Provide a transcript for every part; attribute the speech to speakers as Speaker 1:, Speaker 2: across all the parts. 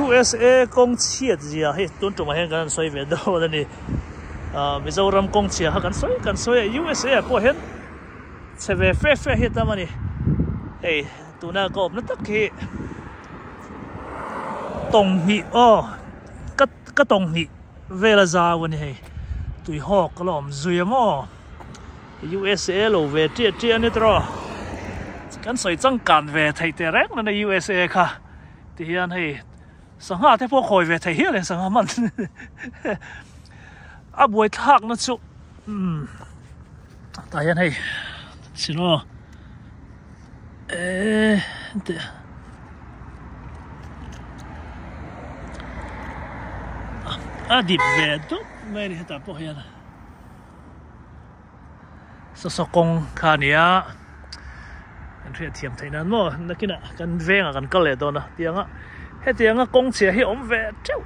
Speaker 1: USA 公切子啊，嘿，都中嘛，กัน所以เวดอนี่มิโซรัมกงเชียกัน所以 USA พวกเห็นเซเวเฟเฮ็ดตามันนี่เฮ้ยตัวน่ะก็มันตักเฮตรงนี้อ๋อก็ตรงนี้เวลาจาวันนี้เฮ้ยตุยหอกก็ล้อมซุยมั้ง USA โลเวเจียนี่ตรอกันใส่จังการเวไทยแต่แรกนั่นใน USA ค่ะที่เห็นเฮ้ยสังหารที่พวกคอยเวทเฮียเลยสังหารมันอาบวยทักนั่นสุแต่ยันให้สิโนเดี๋ยวดิบเวดไม่ได้แต่พวกยันสกงขานี้อันเรียกเทียมไทยนั้นมั้งนักกินกันเวงกันก็เลยโดนนะเตียงอ่ะให้เตียงก็กงเชียให้อมเวเจ้า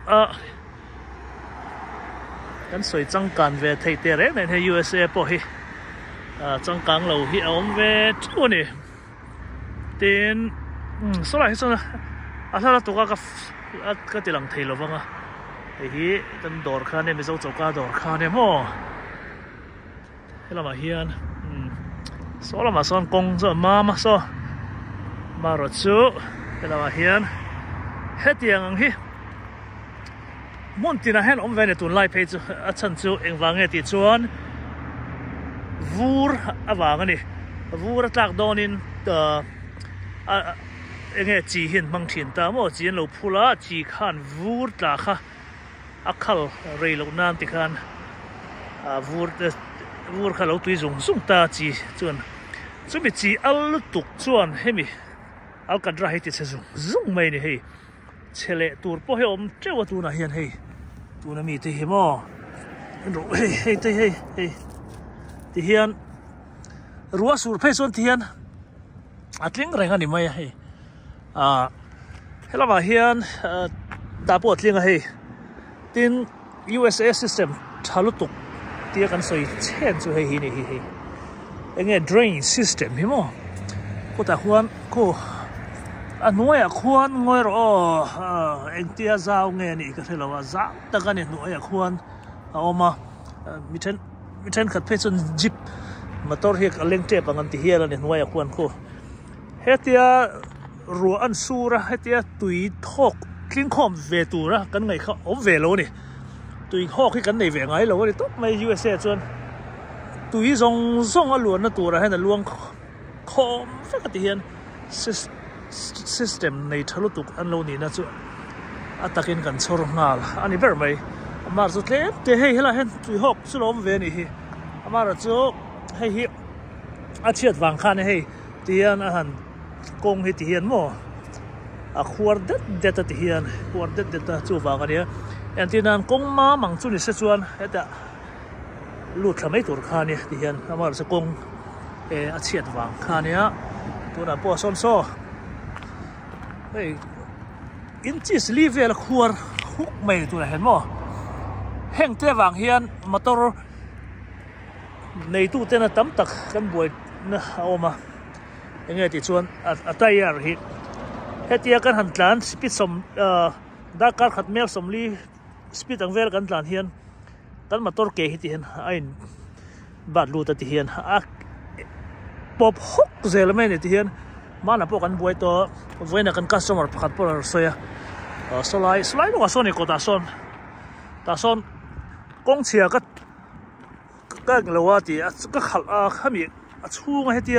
Speaker 1: กันสวยจังการเวไทยเตะเร่ใน USA พอให้จังการเราให้อมเวเจ้านี่เตียนสุดท้ายสุดถ้าเราตัวก็ตีหลังไทยเราบ้างอ่ะไอ้ที่กันดอร์คาเนี่ยไม่ต้องจบการดอร์คาเนี่ยมั้งให้เรามาเฮียนส่วนเรามาส่วนกงส่วนมาส่วนมารถจูให้เรามาเฮียนเฮ็ดยังฮีมุ่งที่นั่นเห็นอมเวเนี่ยตุนไล่เพจฉันจูเองวางเงี้ยที่ชวนวูร์วางนี่วูร์จากโดนินเองเงี้ยจีหินบางทีแต่เมื่อจีนเราพูดละจีขันวูร์จากค่ะอักขลเรลูน้ำที่ขันวูร์เขาเราตุยส่งตาจีชวนมีจีอัลตุกชวนเฮ้มีอัลกันราให้ติดส่งไม่เนี่ยเฮ้เชลตัวพวกเขาเจ้าตัวน่ะเฮียนเฮ้ตัวน่ะมีที่เห็นมั้งรู้เฮ้ที่เฮียนรู้ว่าสูตรเพศส่วนที่เฮียนอัดลิงอะไรกันนี่ไม่เฮ้ให้เรามาเฮียนตาปวดลิงเฮ้ติน USA system ชาลุตุกเตียกันสวยเช่นสุดเฮ้นี่เฮ้เงี้ย drain system เห็นมั้งก็แต่ควรก็อันนู้นควรงอยรอเอ็งเตียจ้าวเงี้ยนี่ก็เท่าว่าจ้าแต่กันเนี่ยนู้นควรเอามามิเช่นขัดเพชรจิบมาตัวเฮียเลี้ยงเจ็บกันที่เฮียแล้วเนี่ยนู้นควรคู่เฮียเตียรัวอันสูระเฮียเตียตุยทอกคลิ้งคอมเวตูระกันไงเขาเอาเวโลนี่ตุยทอกให้กันในเวงไงเราก็เลยต้องไม่ USA ส่วนตุยส่งล้วนนั่นตัวระให้นั่นล้วงคอมสักทีเฮียนsystem ในทะลุตุกอันโลนี่นะจ๊ะอัตกินกันชอร์งาลอันนี้แบบไหมมาสุดเลยเดี๋ยวให้เราเห็นจุยหกสุดล้มเวนี่มาแล้วจ๊ะให้อาเชียดวางคันให้เตียนอาหารกงให้เตียนมั้งขวดเด็ดเตียนขวดเด็ดจู่วางกันเนี่ยอันที่นั่นกงมามังจุนี่เสียจวนให้แต่ลูดทำให้ตัวคันเนี่ยเตียนมาแล้วจะกงอาเชียดวางคันเนี่ยตัวนั้นพวกซ้อนโซ่เฮ้ยอินจิสลีเวลขวดฮุกไม่ตัวไหนเห็นมั้งแห้งเตะวางเฮียนมาตัวในตู้เต้นตั้มตักกันบวยนะเอามาอย่างเงี้ยที่ชวนอัตยาร์ฮิเฮียกันหันหลานสปิดสมดักการขัดเมลสมลีสปิดอังเวลกันหลานเฮียนกันมาตัวเกยที่เห็นไอ้บาดลูตัดที่เห็นปอบฮุกเซลเมนที่เห็นมาหน้าพวกกันบวยตัวบวยนักกันคัสเตอร์ขัดพวกเราเสียสไลด์ว่าส่วนนี้ก็ตาส่วนกงเชียก็เราว่าที่ก็ขัดขมิชูงให้ที่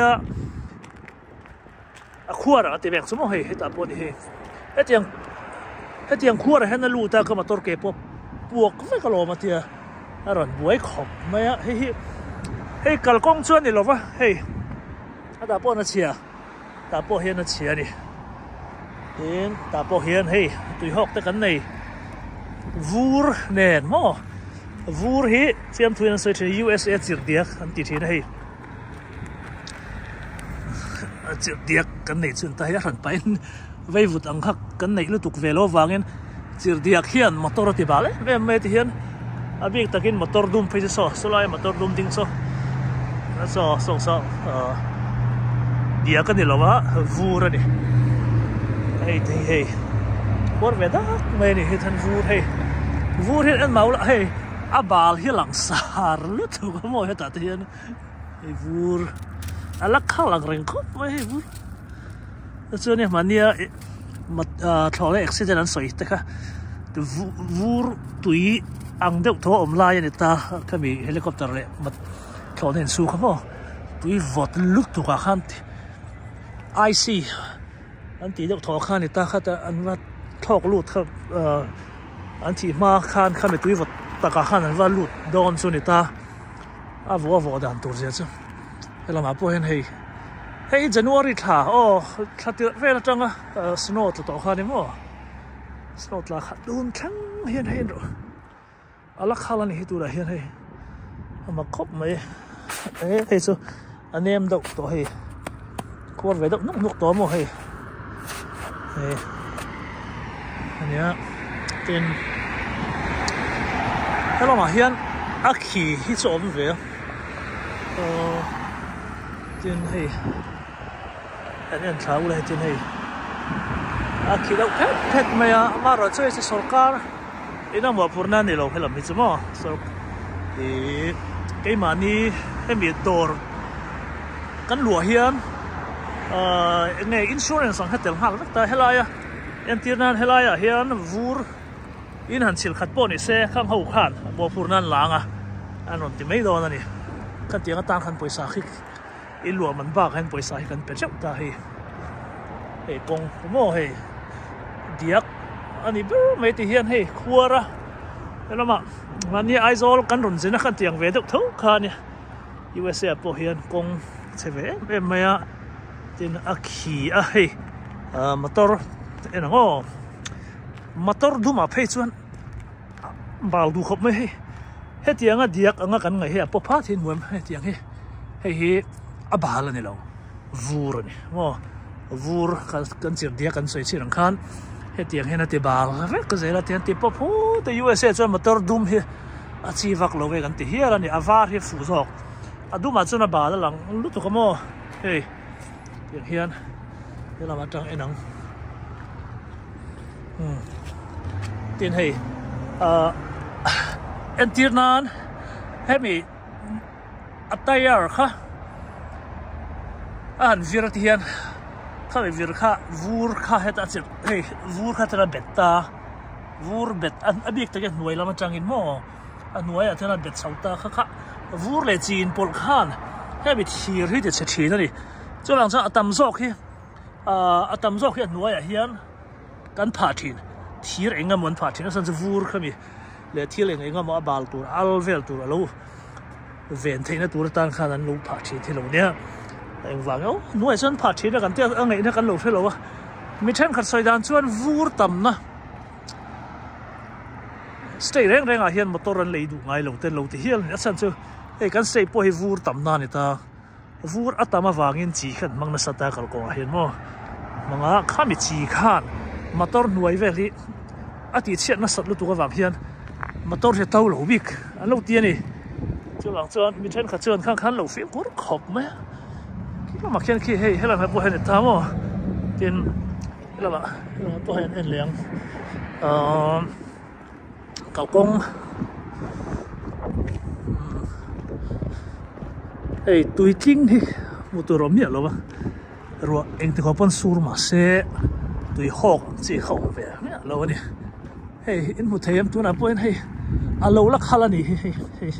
Speaker 1: ขวดที่แบ่งสมองให้ตาปวดให้ที่ยังขวดให้นั่นลูตาก็มาตัวเก็บพวกไม่กลัวมาที่อะไรบวยขอบไม่อะให้กัลกงชวนนี่หรอวะให้ตาปวดนั่นเชียตาปวดเฮียนั่นเชียนี่ตาปวดเฮียนให้ตุยหอกแต่กันในวูร์เน่นมั้งวูร์ฮีเชื่อมทุนส่วนที่ USA จิตเดียกอันที่ที่ไหนจิตเดียกกันในส่วนที่หันไปไว้วุฒิอังคักกันในลุตุกเวลวางเงินจิตเดียกเฮียนมอเตอร์ที่บ้านเลยไม่ที่เฮียนอาบิกตะกินมอเตอร์ดุมไปจะสลายมอเตอร์ดุมดิ้งนั่นส่งเดียกันนี่หรอวะวูร์นี่เฮ้ quất về đó mấy này thân vu thì ăn máu lại hey abal hi lang sar lu tu có mồi hết tại hiện vu alak khá lang rèn khóc mấy hey vu cho nên mà nia mà thọ lại accident ăn sỏi tất cả vu tui ang đeo thọ lai này ta cái bị helicopter này mà thọ nên su không mò tui vọt lúc tu cả khăn IC anh tí đeo thọ khăn này ta khát anh vắt thọc lụt khắp anh chỉ mà khăn khăn bị tui vọt ta cả khăn anh vắt lụt đòn số này ta vỗ đàn tổ gì chứ hay là mà bôi hay hey January thả thả tuyệt vời là trăng snow tụt khăn đấy mò snow là khát đun trắng hiền rồi alak khá là này tụi là hiền hay mà khóc mấy hey số anh em đậu tổ hay quan về đậu nước tổ mò hay anh nhá tên hello mà hiền aki hít số về tên hay anh em tháo lại tên hay aki đâu hết mày mà rồi chơi sổ car ina mo purna ni lo helam hi mo so cái mà ni em bị tor kan lua hian ngay insurance sang hết tel hal ta helaya em tirnan helaya hian vur in han sil khat po ni se khang ho khan mo purnan langa anon ti mai do na ni kan tiang tan khan poisa khik in lua man ba khan poisa hi kan pe chap ta hi e pong mo he diak anh ấy mấy thì hiền hay khua ra, thế là mà như ai rồi căn run gì nó khăn tiền về được thấu khan nhỉ, USA bộ hiền công sẽ về em mày tên aki hay motor em nó motor du mà phải chuan bảo du khop mấy hết tiếng á diak anh cần ngày hay bộ phát thì muộn hết tiếng hay bà là này lâu vur này, vur cần chuyện diak cần soi chuyện khan hết tiếng hay là tiền bào, cái gì là tiền tiền bắp hú, tại USA cho motor dum hi, chỉ vác lâu về cái tiền hier là này avar hi phụ thuộc, dum mà cho nó bà là lằng lúc tụi con mò, hey, tiếng hiền, đây là mặt trăng ấy nắng, tiền hay, em tiền nan, hết mi, attire khá, anh việc tiền khá về việc khá vur khá hết anh hey vur khá thế betta vur bet anh biết cái nuôi làm chẳng in mò anh nuôi thế là bet sầu ta khá vur lệ chín bol khan hay bị thiệt thì sẽ thiệt đấy cho làm sao atam zok khi nuôi hiền kan phá thiệt anh em muốn phá thiệt nên vur khá mi lệ thiệt anh em muốn bal tur alvel tur alo ven thế nên tur tan khan anh lâu phá thiệt thì lâu nhá anh vàng áo nuôi chân phạt chỉ là cái tiếc anh ấy nó cần lột phải lâu à mình chân khát soi đàn chuan vur tầm na stay reng à hiền một tô rần lấy đủ ngay lâu tên lâu thì hiền nhất chân chứ cái cần stay po hi vur tầm na này ta vur atama vangin chỉ khăn mang na sát ta kalau kau hiền mo mang kami chỉ khăn motor nuôi về đi ati chiết na sát lu tu cái vàng hiền motor thì tàu lâu big anh lâu tiền này cho lang chuan mình chân khát chuan khăn lâu phim cũng khop mấy mà khi hay là phải bôi hết ta mà tiền là bôi hết liền cậu công hey tui kinh đi một tổ rộm nhiều luôn rồi anh thì có con sur mà xe tui học chỉ không về lâu đi hey in một thêm tôi làm bôi hay lâu lắc khá là đi hey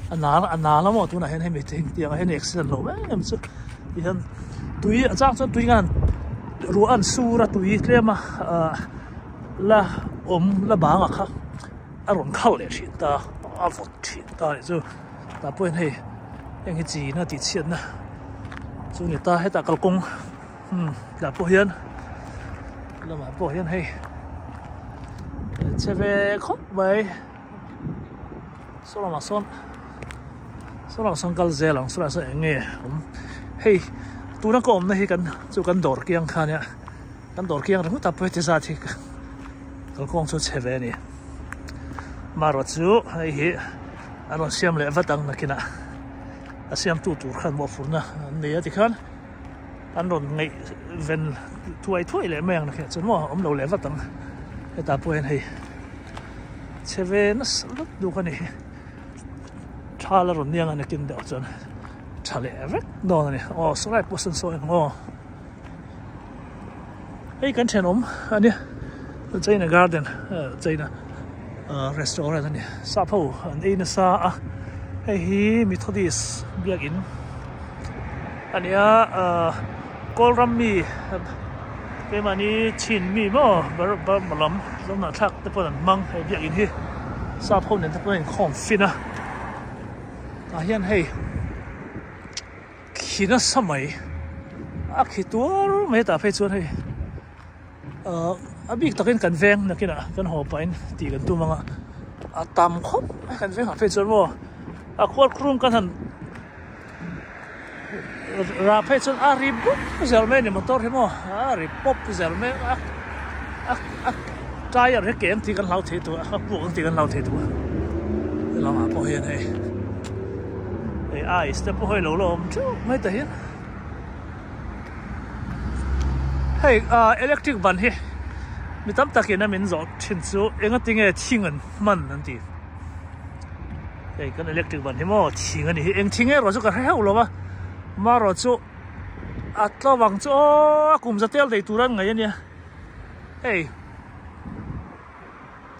Speaker 1: anh ná lắm mà tôi này hay mấy tiếng hay next lần lâu em chứ hiện tui chắc chắn tui ngan ruan sura tui tle mà là là bang à khác aron khâu lệ chuyện ta avot chuyện ta chứ ta quên hay những cái gì nó thì chuyện na chứ người ta hay ta cầu công là bộ hiền là mà bộ hiền hay sẽ về khóc vậy số là mà số là son cal zel lang số là sẽ nghe hey tu nó có ôm này cần chú cần đổ kiang khan nhá cần đổ kiang rồi tập với thế sao thì cái con số chhe về này mà rồi chú hay anh xem lại vắt đằng này kia xem tu khăn bộ phun na này thì khăn anh rồi ngay ven thui lại mang này chúng mà ông đầu lẽ vật tầng cái ta bôi này chhe về nó rất đủ cái này cha là rồi niang anh kinh đảo chân cha lẽ vết đó này số lại bớt sân sôi cái chén ông anh ấy chơi là garden chơi là restaurant này sa phô anh ấy nó sa hi Methodist bakin anh ấy call rammy cái mà ni chín mi mà mà lắm giống là thắc tới phần măng hay bakin hi sa phô nên tới phần không phin hiện hay khi nó sắm mấy khi tua mấy ta phải chọn hay abi takin kan veng na kina kan ho pain ti kan tu manga tam khop kan veng ha fe chon mo khol khrum kan han ra fe chon ari bu zelme ni motor he mo ari pop zelme tire he kem ti kan lau the tu bu kan ti kan lau the tu la ma po hian ai step po hoi lo lo chu mai ta hian hey electric ban hi mi tam takin na min zo thin chu enga tinge thingan man an ti hey kan electric ban hi mo thingani hi eng thinge ro chu ka heu lo ba ma ro chu atla wang chu kum za tel dei turan ngai ania hey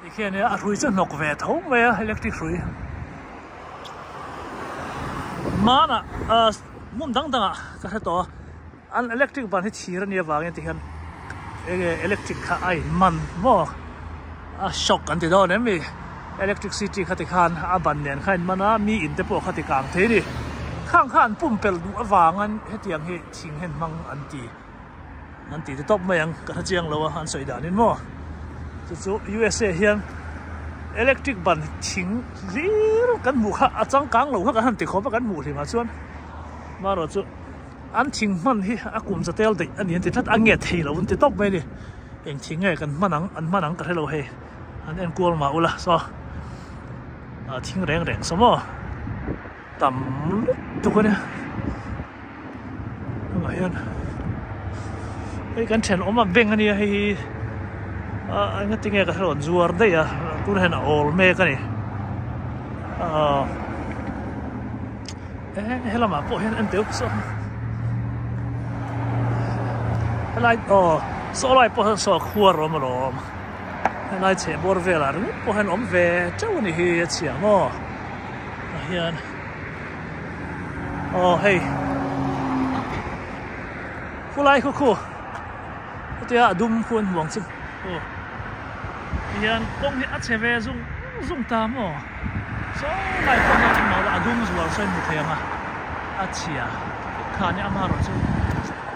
Speaker 1: ti khian a rui chu nok ve tho me electric rui mana mun dang ka ha to an electric ban hi thira ni awang ti hian electric kha ai man mo shock kan ti do ne mi electricity khati khan a ban nen khain mana mi in te po khati kang the ni khang khan pum pel du awang an hetiang hi thing hen mang an ti te top mayang ka chiang lo an soi da nin mo chu USA hian electric ban thing zero kan mu kha achang kang lo kha han ti kho ba kan mu thi ma chuan ma ro chu an thing man hi akum za tel de an ti that ange thei lo un ti top mai ni eng thing nge kan manang ka hello he an en kol ma ula so thing reng so mo tam tu ko ne ngai an ei kan chen oma beng ani hi anh tinge ka hello zuar de ya tur hen all me ka ni hela ma po hen an te so lại số lại bỏ số khua rồi mà rồi lại chế bỏ về là đúng bỏ hành ốm về cháu này hi chiang mo hiền hey khu lại khu thì đum khuôn hoàng chứ hiền công hiện chế về dùng tam mo số lại bỏ hành nó là đum rồi xem một thằng chia khá nhá mà rồi chứ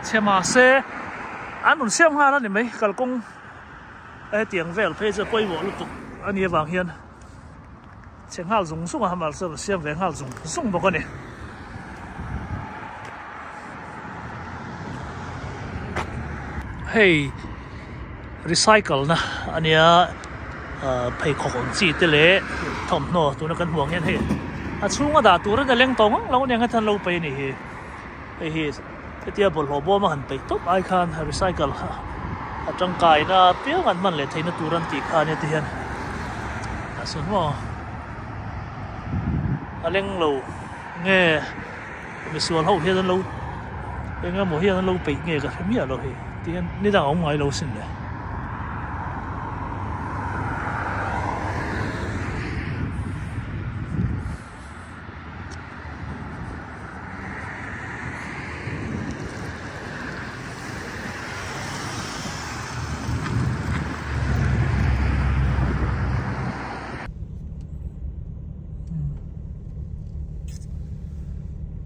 Speaker 1: chế mà xe anh muốn xem ha đó thì mấy cái công tiếng về phải cho quay bộ lúc tục anh ấy vàng hiền xem ha dùng sung à mà xem về ha dùng sung bao con này hey recycle na anh ấy phải có con gì thế lẽ thầm nó tụi nó cần huống hen hey chung ở đó tụi nó đang tông lâu này ngay thân lâu bay này hey cái tia bol hồ bom mà hẳn bị tốt ai khan recycle trong cái na tiếng anh mình lại thấy nó turan tị khan như thế hiện là xuân hoa lên lâu nghe bị xuân hậu hiện lâu nghe một hiện lâu bị nghe cái phim gì rồi thìนี่đang ông ngoài lâu xin đấy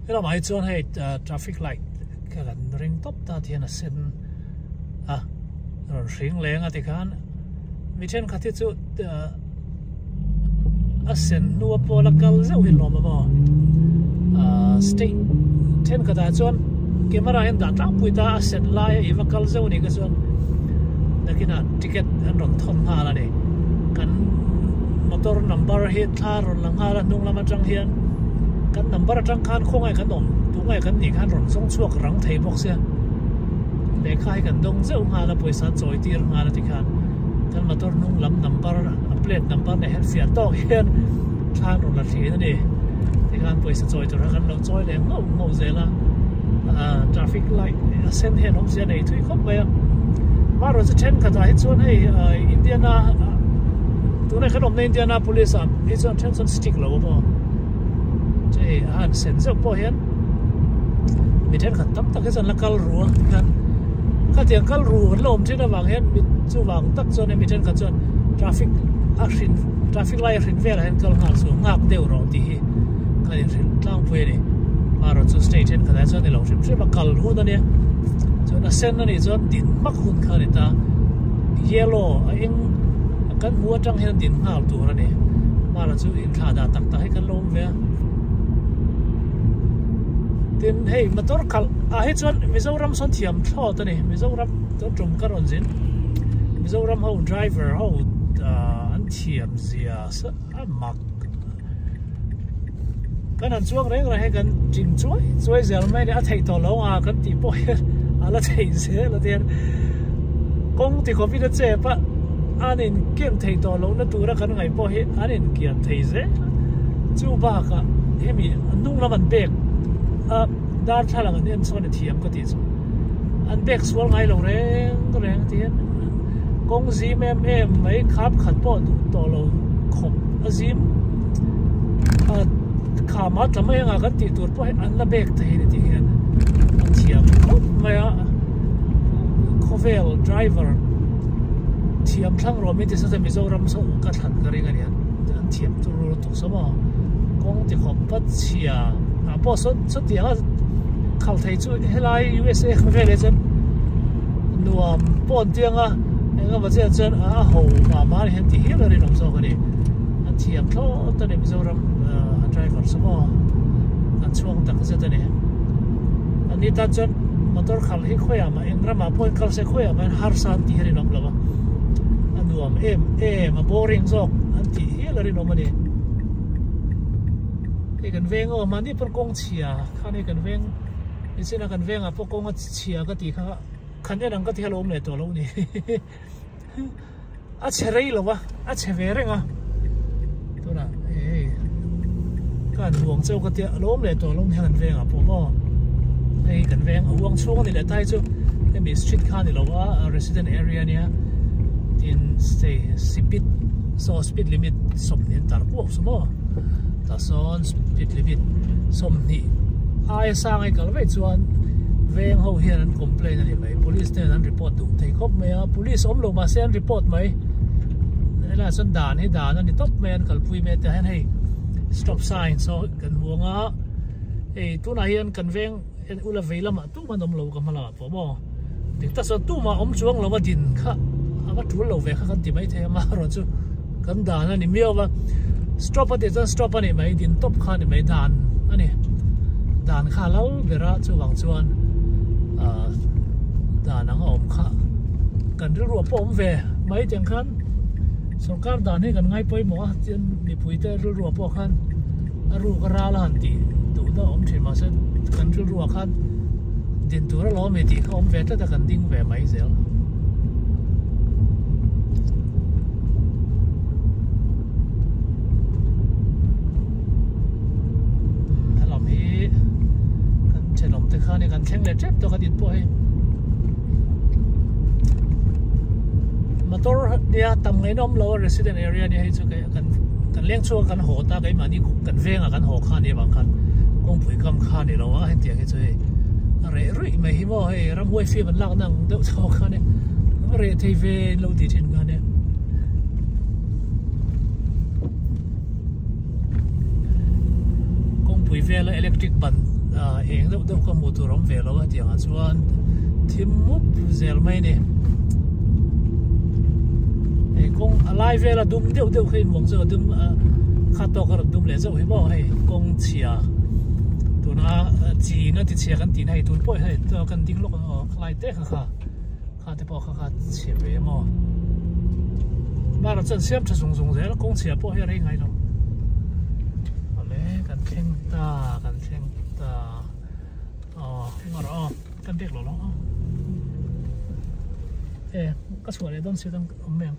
Speaker 1: cái là máy chọn hay traffic light cái là ring top ta thì là sen rồi ring leng thì kan mi chen khát thì chú sen nua po là cal dấu hình lom mà state chen cái ta chọn camera hiện đã trap pui ta sen lai iwa cal dấu này cái chọn là cái nào ticket anh rong thon ha là này kan motor number hit tha rồi lang ha là nung lama trăng hiền kan number trăng khan không ai kan nom tu ngai kan ni khan rong song chuak rang thei bok sia để khai cần đông dễ nga là bồi sát rồi tir nga là thì khan kan motor nung lam number plate number này hết phiền to hiền than rồi là thế này thì khan bồi sát rồi rồi kan lâu rồi để ngầu dễ là traffic light sen hiện ông sẽ này thui khóc vậy mà rồi trên cả tại chỗ này Indiana tụi này cái đồng này Indiana police ít cho attention stick lâu mà chứ anh sen dễ bỏ hiền mình thấy khẩn tấp cái dân là cal rùa cái tiếng cal rùa lồm trên là vàng hết mình chú vàng tắc cho nên mình thấy cái chuyện traffic light hiện về là hiện cal ngạc xuống ngạc đều rồi thì cái hiện lang phê đi mà rồi chú stay trên cái chỗ này lâu xem mà cal rùa đó nè cho nó sen nó này cho điện mắc hun cái này ta yellow anh cái mua trăng hiện điện ngạc tụ rồi nè mà rồi chú in khá đa tắc cái lồm về tin hey motor kal hết chuan Mizoram son thiam tho ta ni Mizoram to trum ka ron zin Mizoram ho driver ho an thiam zia sa mak kan an chuang reng ra he kan jing chuai zel mai ni a thei to lo a kan ti po ala thei se la ten kong ti ko vi da che pa anin kem thei to lo na tu ra kan ngai po he anin kian thei ze chu ba ka hemi nung la man bek dar thala ngan en chon thiam ka ti chu an bek swal ngai lo reng tian kong zim em mai khap khat po du to lo khop azim kha ma tlamai nga kan ti tur po an la bek thei ni ti hian an thiam khop mai a khovel driver thiam thlang ro mi ti sa Mizoram so ka than ka ring ani an thiam tu ro tu sama kong ti khop pat chia à bỏ số tiền là khảo thấy chú helai USA về đấy chứ nuông bỏ tiền à anh em bây giờ chân hậu mà hiện thì hết rồi đi làm sao cái này anh chỉ em thôi tao đem Mizoram driver số mà anh chuông tắc cái này anh đi ta chân motor khảo hết khỏe mà anh ra mà point khảo sẽ khỏe mà har san thì hết đi làm đâu anh nuông em mà boring rồi anh chỉ hết rồi đi làm cái này cái cần veng ở mà đi phân công chia khăn cái cần vengนี่สินะกันเวงอ่ะพวกกงก็เชียก็ตีข้าขันยันก็ที่เราอุ้มเลยตัวเรานี่อาเชเร่หรอวะอาเชเวริงอ่ะตัวน่ะการห่วงเจ้าก็ที่เราอุ้มเลยตัวเราเนี่ยกันเวงอ่ะพวกก็กันเวงห่วงช่วงนี่แหละใต้จู่มีสตรีทคาร์นี่เราว่า resident area เนี่ยที่ stay speed so speed limit สมนี่ตาพวกสมอแต่ส่วน speed limit สมนี่ไอ้สร้างไอ้ก็เลยชวนเวงเขาเห็นนั้น complain นั่นไหม police เนี่ยนั้น report ดูแต่ครบไหมอ่ะ police อมลงมาเซ็น report ไหมนี่แหละส่วนด่านให้ด่านนั่นนี่ top man กับผู้เมตให้ stop sign so กันห่วงอ่ะตัวไหนยันกันเวงอุลาเวลมาตู้มันอมลงกันมาละผมบอกเด็กแต่ส่วนตู้มาอมช่วงเรามาดินค่ะว่าตู้เราเวงกันที่ไม่เท่มาเราจู่กันด่านนั่นนี่มีเอาว่า stop อ่ะเดี๋ยว stop อันนี้ไหมดิน top ค่ะนี่ไหมด่านอันนี้ด่านข้าเราเวลาจู่หวังชวนด่านนังอมข้ากันที่รัวป้อมเวไม่เจียงขันสงการด่านให้กันง่ายไปหมอเจียนมีปุ๋ยแต่รัวป้อขันรูกราลหันตีดูน่าอมถิ่นมาเส้นกันที่รัวขันดินตัวเราล้อไม่ตีเขาอมเวแต่กันดิ้งเวไม่เสียข้าในการแข่งเลยเจ็บตัวกระดิ่งป่วยมาตัวเนี่ยตำไงน้อมเรา resident area เนี่ยให้ช่วยกันเลี้ยงช่วงกันโหตาไก่มานี่กันเวงอ่ะกันโหข้านี่บางคันกงปุ๋ยกำข้านี่เราว่าให้เตียงให้ช่วยอะไรรุ่ยไม่หิมะให้รำห้วยฟีมันลักนั่งเดือดท้อข้าเนี่ยอะไรทีวีเราติดทิ้งกันเนี่ยกงปุ๋ยเวลและอิเล็กทริกบันเองเดี๋ยวก็มูตัวร้องเวลว่าที่อย่างส่วนทิมมุกเซลไม่เนี่ยกงอะไรเวลาดุมเดี๋ยวขึ้นวงเจ้าดุมข้าตัวก็ดุมเลยเจ้าให้บอกให้กงเชียตัวน่ะจีนั่นที่เชียกันตีให้ตัวป่วยให้ตัวกันดิ้งลูกคลายเตะข้าที่บอกข้าเชียเวมอมาเราจะเสียบจะส่งเสร็จแล้วกงเชียป่วยอะไรไงเนาะอะไรกันแข่งตากันแข่งอ๋อมาแล้วกันเด็กหรอ cái chuột này đông siêu đông ấm mềm